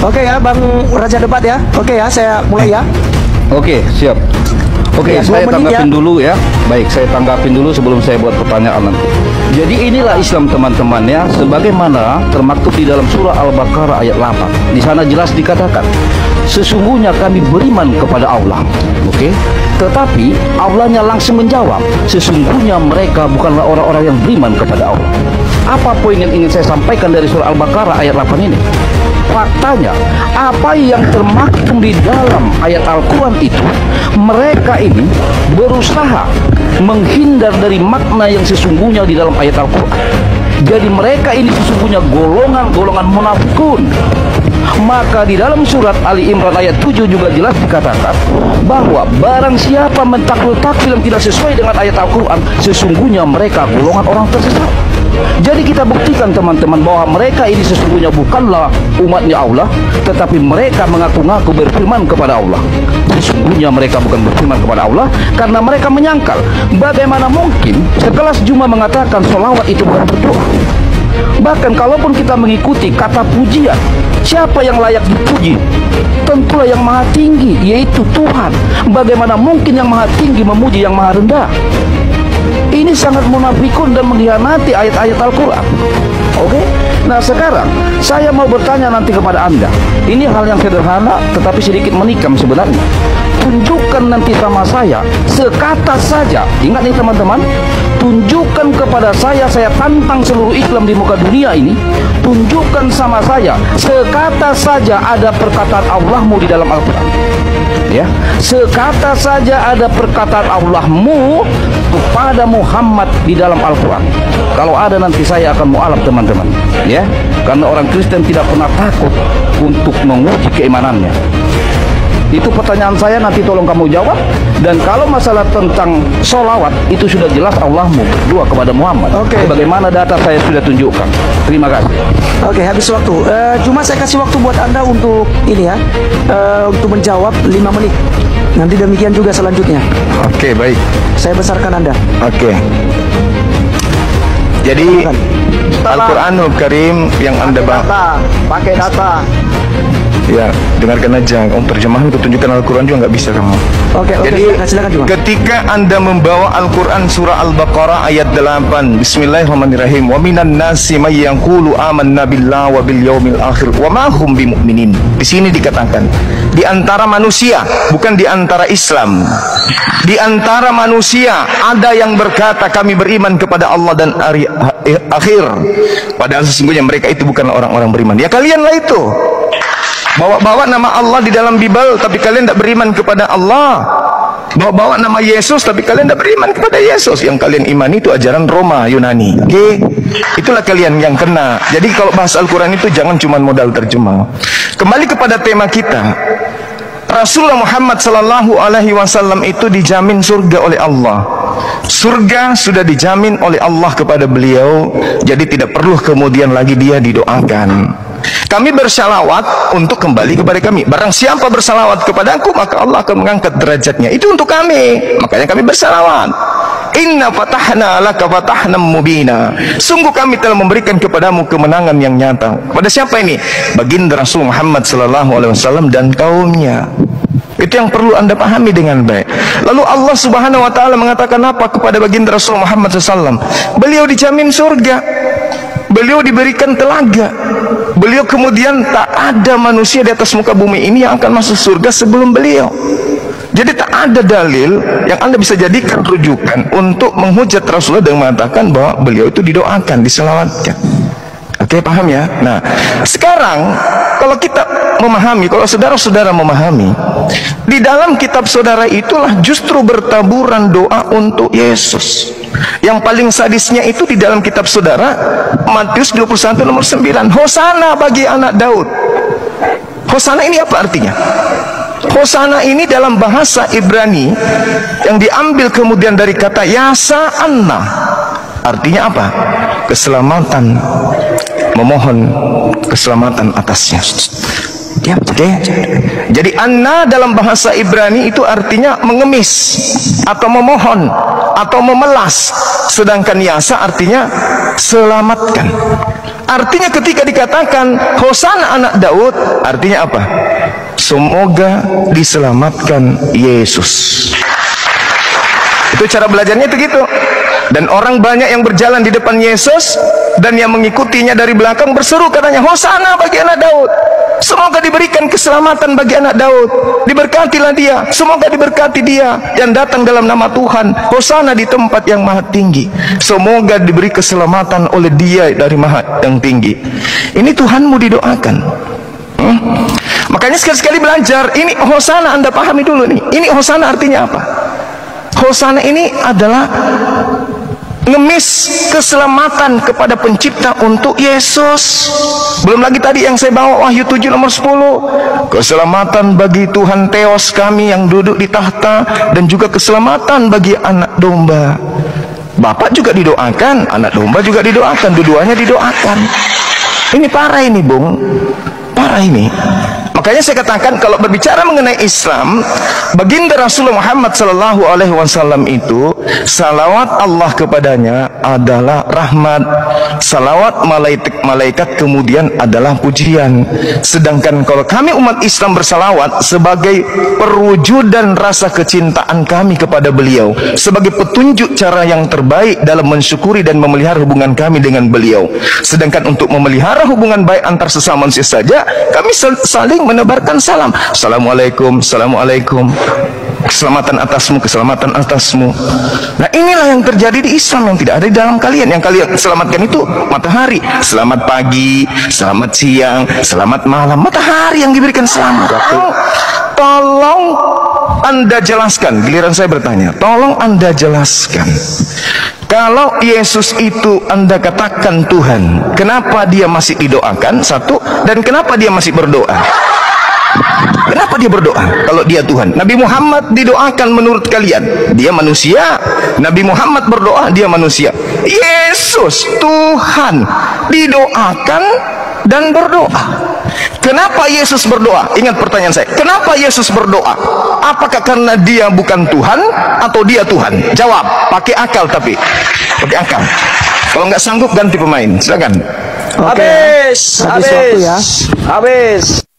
Oke ya, Bang Raja Debat ya. Oke ya, saya mulai ya. Oke, siap. Oke, Ya, saya 2 menit tanggapin ya. dulu ya. Baik, saya tanggapin dulu sebelum saya buat pertanyaan nanti. Jadi inilah Islam teman-teman ya, sebagaimana termaktub di dalam surah Al-Baqarah ayat 8. Di sana jelas dikatakan, sesungguhnya kami beriman kepada Allah. Oke. Tetapi Allahnya langsung menjawab, sesungguhnya mereka bukanlah orang-orang yang beriman kepada Allah. Apa poin yang ingin saya sampaikan dari surah Al-Baqarah ayat 8 ini? Faktanya, apa yang termaktub di dalam ayat Al-Quran itu, mereka ini berusaha menghindar dari makna yang sesungguhnya di dalam ayat Al-Quran. Jadi mereka ini sesungguhnya golongan-golongan munafikun. Maka di dalam surat Ali Imran ayat 7 juga jelas dikatakan bahwa barang siapa mentakwil-takwil yang tidak sesuai dengan ayat Al-Quran, sesungguhnya mereka golongan orang tersesat. Jadi kita buktikan teman-teman bahwa mereka ini sesungguhnya bukanlah umatnya Allah, tetapi mereka mengaku-ngaku berfirman kepada Allah. Sesungguhnya mereka bukan berfirman kepada Allah, karena mereka menyangkal bagaimana mungkin sekelas Juma mengatakan sholawat itu bukan berdoa. Bahkan kalaupun kita mengikuti kata pujian, siapa yang layak dipuji? Tentulah yang maha tinggi, yaitu Tuhan. Bagaimana mungkin yang maha tinggi memuji yang maha rendah? Ini sangat munafikun dan mengkhianati ayat-ayat Al-Quran. Oke? Nah sekarang saya mau bertanya nanti kepada Anda. Ini hal yang sederhana tetapi sedikit menikam sebenarnya. Tunjukkan nanti sama saya sekata saja. Ingat nih teman-teman, tunjukkan kepada saya tantang seluruh Islam di muka dunia ini. Tunjukkan sama saya sekata saja ada perkataan Allahmu di dalam Al-Quran. Ya, sekata saja ada perkataan Allahmu kepada Muhammad di dalam Al-Quran. Kalau ada nanti saya akan mualaf teman-teman. Ya, karena orang Kristen tidak pernah takut untuk menguji keimanannya. Itu pertanyaan saya, nanti tolong kamu jawab. Dan kalau masalah tentang sholawat, itu sudah jelas Allahmu berdua kepada Muhammad. Oke. Bagaimana data saya sudah tunjukkan. Terima kasih. Oke, habis waktu. Cuma saya kasih waktu buat Anda untuk ini ya, untuk menjawab 5 menit. Nanti demikian juga selanjutnya. Oke, baik. Saya besarkan Anda. Oke. Jadi Silakan. Al-Quranul Karim yang Anda Pakai data. ya, dengarkan aja. Terjemahan untuk tunjukkan Al-Quran juga nggak bisa kamu. Oke, Jadi silakan juga. ketika Anda membawa Al-Quran surah Al-Baqarah ayat 8, Bismillahirrahmanirrahim. Wa minan nasi may yaqulu amanna billahi wa bil yaumil akhir wa ma hum bimumin. Di sini dikatakan di antara manusia, bukan di antara Islam. Di antara manusia ada yang berkata kami beriman kepada Allah dan hari akhir. Padahal sesungguhnya mereka itu bukan orang-orang beriman. Ya kalianlah itu. Bawa-bawa nama Allah di dalam Bible, tapi kalian tidak beriman kepada Allah. Bawa-bawa nama Yesus, tapi kalian tidak beriman kepada Yesus. Yang kalian imani itu ajaran Roma, Yunani. Oke? Itulah kalian yang kena. Jadi kalau bahas Al-Quran itu jangan cuma modal terjemah. Kembali kepada tema kita. Rasulullah Muhammad sallallahu alaihi wasallam itu dijamin surga oleh Allah. Surga sudah dijamin oleh Allah kepada beliau, jadi tidak perlu kemudian lagi dia didoakan. Kami bersalawat untuk kembali kepada kami. Barang siapa bersalawat kepadaku, maka Allah akan mengangkat derajatnya. Itu untuk kami. Makanya kami bersalawat. Inna fatahna laka fatahna mubina. Sungguh kami telah memberikan kepadamu kemenangan yang nyata. Pada siapa ini? Baginda Rasul Muhammad sallallahu alaihi wasallam dan kaumnya. Itu yang perlu Anda pahami dengan baik. Lalu Allah Subhanahu wa taala mengatakan apa kepada baginda Rasul Muhammad sallallahu alaihi wasallam? Beliau dijamin surga. Beliau diberikan telaga. Beliau kemudian tak ada manusia di atas muka bumi ini yang akan masuk surga sebelum beliau. Jadi tak ada dalil yang Anda bisa jadikan rujukan untuk menghujat Rasulullah dengan mengatakan bahwa beliau itu didoakan, diselawatkan. Oke, paham ya? Nah, sekarang kalau kita memahami, kalau saudara-saudara memahami, di dalam kitab saudara itulah justru bertaburan doa untuk Yesus. Yang paling sadisnya itu di dalam kitab saudara Matius 21 nomor 9. Hosana bagi anak Daud. Hosana ini apa artinya? Hosana ini dalam bahasa Ibrani yang diambil kemudian dari kata Yasa Anna. Artinya apa? Keselamatan. Memohon keselamatan atasnya. Okay. Jadi Anna dalam bahasa Ibrani itu artinya mengemis atau memohon atau memelas. Sedangkan yasa artinya selamatkan. Artinya ketika dikatakan Hosana anak Daud, artinya apa? Semoga diselamatkan Yesus. Itu cara belajarnya itu gitu. Dan orang banyak yang berjalan di depan Yesus dan yang mengikutinya dari belakang berseru katanya, Hosana bagi anak Daud. Semoga diberikan keselamatan bagi anak Daud. Diberkatilah dia. Semoga diberkati dia yang datang dalam nama Tuhan. Hosana di tempat yang maha tinggi. Semoga diberi keselamatan oleh dia dari maha yang tinggi. Ini Tuhanmu didoakan. Makanya sekali-sekali belajar. Ini Hosana Anda pahami dulu nih. Ini Hosana artinya apa? Hosana ini adalah ngemis keselamatan kepada pencipta untuk Yesus. Belum lagi tadi yang saya bawa Wahyu 7 nomor 10, keselamatan bagi Tuhan Theos kami yang duduk di tahta, dan juga keselamatan bagi anak domba. Bapak juga didoakan, anak domba juga didoakan, dua-duanya didoakan. Ini parah ini, Bung, parah ini. Makanya saya katakan kalau berbicara mengenai Islam, baginda Rasulullah Muhammad sallallahu alaihi wasallam itu salawat Allah kepadanya adalah rahmat, salawat malaikat kemudian adalah pujian. Sedangkan kalau kami umat Islam bersalawat sebagai perwujudan rasa kecintaan kami kepada beliau, sebagai petunjuk cara yang terbaik dalam mensyukuri dan memelihara hubungan kami dengan beliau. Sedangkan untuk memelihara hubungan baik antar sesama manusia saja, kami saling menebarkan salam. Assalamualaikum, assalamualaikum. Keselamatan atasmu, keselamatan atasmu. Nah inilah yang terjadi di Islam yang tidak ada di dalam kalian. Yang kalian selamatkan itu matahari. Selamat pagi, selamat siang, selamat malam. Matahari yang diberikan selamat. Tolong Anda jelaskan. Giliran saya bertanya. Tolong Anda jelaskan. Kalau Yesus itu Anda katakan Tuhan, kenapa dia masih didoakan? Satu. Dan kenapa dia masih berdoa? Kenapa dia berdoa kalau dia Tuhan? Nabi Muhammad didoakan menurut kalian, dia manusia. Nabi Muhammad berdoa, dia manusia. Yesus Tuhan didoakan dan berdoa. Kenapa Yesus berdoa? Ingat pertanyaan saya, kenapa Yesus berdoa? Apakah karena dia bukan Tuhan atau dia Tuhan? Jawab, pakai akal, tapi pakai akal. Kalau nggak sanggup ganti pemain, silakan. Habis waktu ya. Habis.